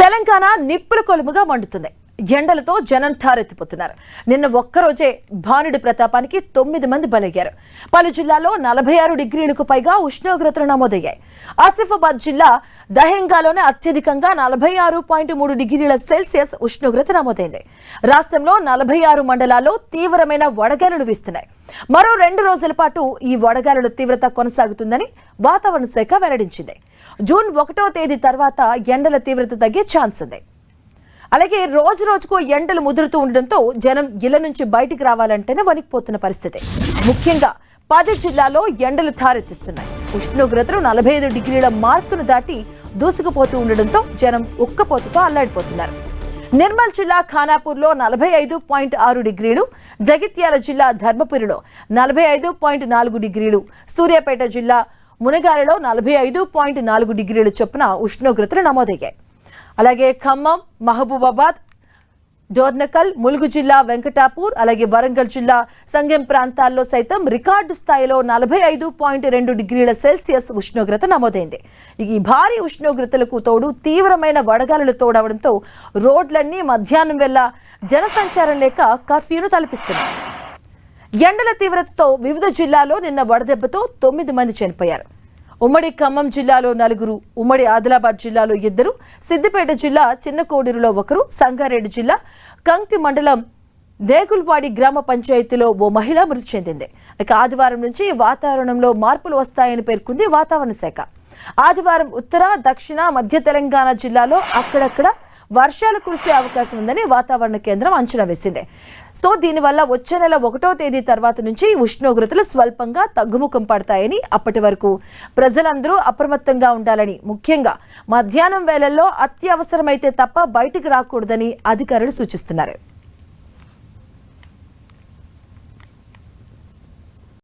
తెలంగాణ నిప్పుల కొలుముగా మండుతుంది. ఎండలతో జనం ఠారెత్తిపోతున్నారు. నిన్న ఒక్కరోజే భానుడి ప్రతాపానికి 9 మంది బలయ్యారు. పలు జిల్లాల్లో 46 డిగ్రీలకు పైగా ఉష్ణోగ్రతలు నమోదయ్యాయి. ఆసిఫాబాద్ జిల్లా దహేంగాలోనే అత్యధికంగా 46.3 డిగ్రీల సెల్సియస్ ఉష్ణోగ్రత నమోదైంది. రాష్ట్రంలో 46 మండలాల్లో తీవ్రమైన వడగాలులు వీస్తున్నాయి. మరో 2 రోజుల పాటు ఈ వడగాలుల తీవ్రత కొనసాగుతుందని వాతావరణ శాఖ వెల్లడించింది. జూన్ 1వ తేదీ తర్వాత ఎండల తీవ్రత తగ్గే ఛాన్స్ ఉంది. అలాగే రోజు రోజుకు ఎండలు ముదురుతూ ఉండడంతో జనం ఇళ్ల నుంచి బయటికి రావాలంటేనే వణికిపోతున్న పరిస్థితి. ముఖ్యంగా 10 జిల్లాల్లో ఎండలు ఠారెత్తిస్తున్నాయి. ఉష్ణోగ్రతలు 45 డిగ్రీల మార్కును దాటి దూసుకుపోతూ ఉండడంతో జనం ఉక్కపోతతో అల్లాడిపోతున్నారు. నిర్మల్ జిల్లా ఖానాపూర్లో 45.6 డిగ్రీలు, జగిత్యాల జిల్లా ధర్మపురిలో 45.4 డిగ్రీలు, సూర్యాపేట జిల్లా మునగాలలో 45.4 డిగ్రీల చొప్పున ఉష్ణోగ్రతలు నమోదయ్యాయి. అలాగే ఖమ్మం, మహబూబాబాద్, డోర్నకల్, ములుగు జిల్లా వెంకటాపూర్, అలాగే వరంగల్ జిల్లా సంగెం ప్రాంతాల్లో సైతం రికార్డు స్థాయిలో 45.2 డిగ్రీల సెల్సియస్ ఉష్ణోగ్రత నమోదైంది. ఈ భారీ ఉష్ణోగ్రతలకు తోడు తీవ్రమైన వడగాలులు తోడవడంతో రోడ్లన్నీ మధ్యాహ్నం వేళ జనసంచారం లేక కర్ఫ్యూను తలపిస్తున్నాయి. ఎండల తీవ్రతతో వివిధ జిల్లాల్లో నిన్న వడదెబ్బతో 9 మంది చనిపోయారు. ఉమ్మడి ఖమ్మం జిల్లాలో 4, ఉమ్మడి ఆదిలాబాద్ జిల్లాలో 2, సిద్దిపేట జిల్లా చిన్నకోడూరులో 1, సంగారెడ్డి జిల్లా కంక్టి మండలం దేగుల్వాడి గ్రామ పంచాయతీలో ఓ మహిళ మృతి చెందింది. ఇక ఆదివారం నుంచి వాతావరణంలో మార్పులు వస్తాయని పేర్కొంది వాతావరణ శాఖ. ఆదివారం ఉత్తర, దక్షిణ, మధ్య తెలంగాణ జిల్లాలో అక్కడక్కడ వర్షాలు కురిసే అవకాశం ఉందని వాతావరణ కేంద్రం అంచనా వేసింది. సో దీనివల్ల వచ్చే నెల 1వ తేదీ తర్వాత నుంచి ఉష్ణోగ్రతలు స్వల్పంగా తగ్గుముఖం పడతాయని, అప్పటి వరకు ప్రజలందరూ అప్రమత్తంగా ఉండాలని, ముఖ్యంగా మధ్యాహ్నం వేళల్లో అత్యవసరమైతే తప్ప బయటికి రాకూడదని అధికారులు సూచిస్తున్నారు.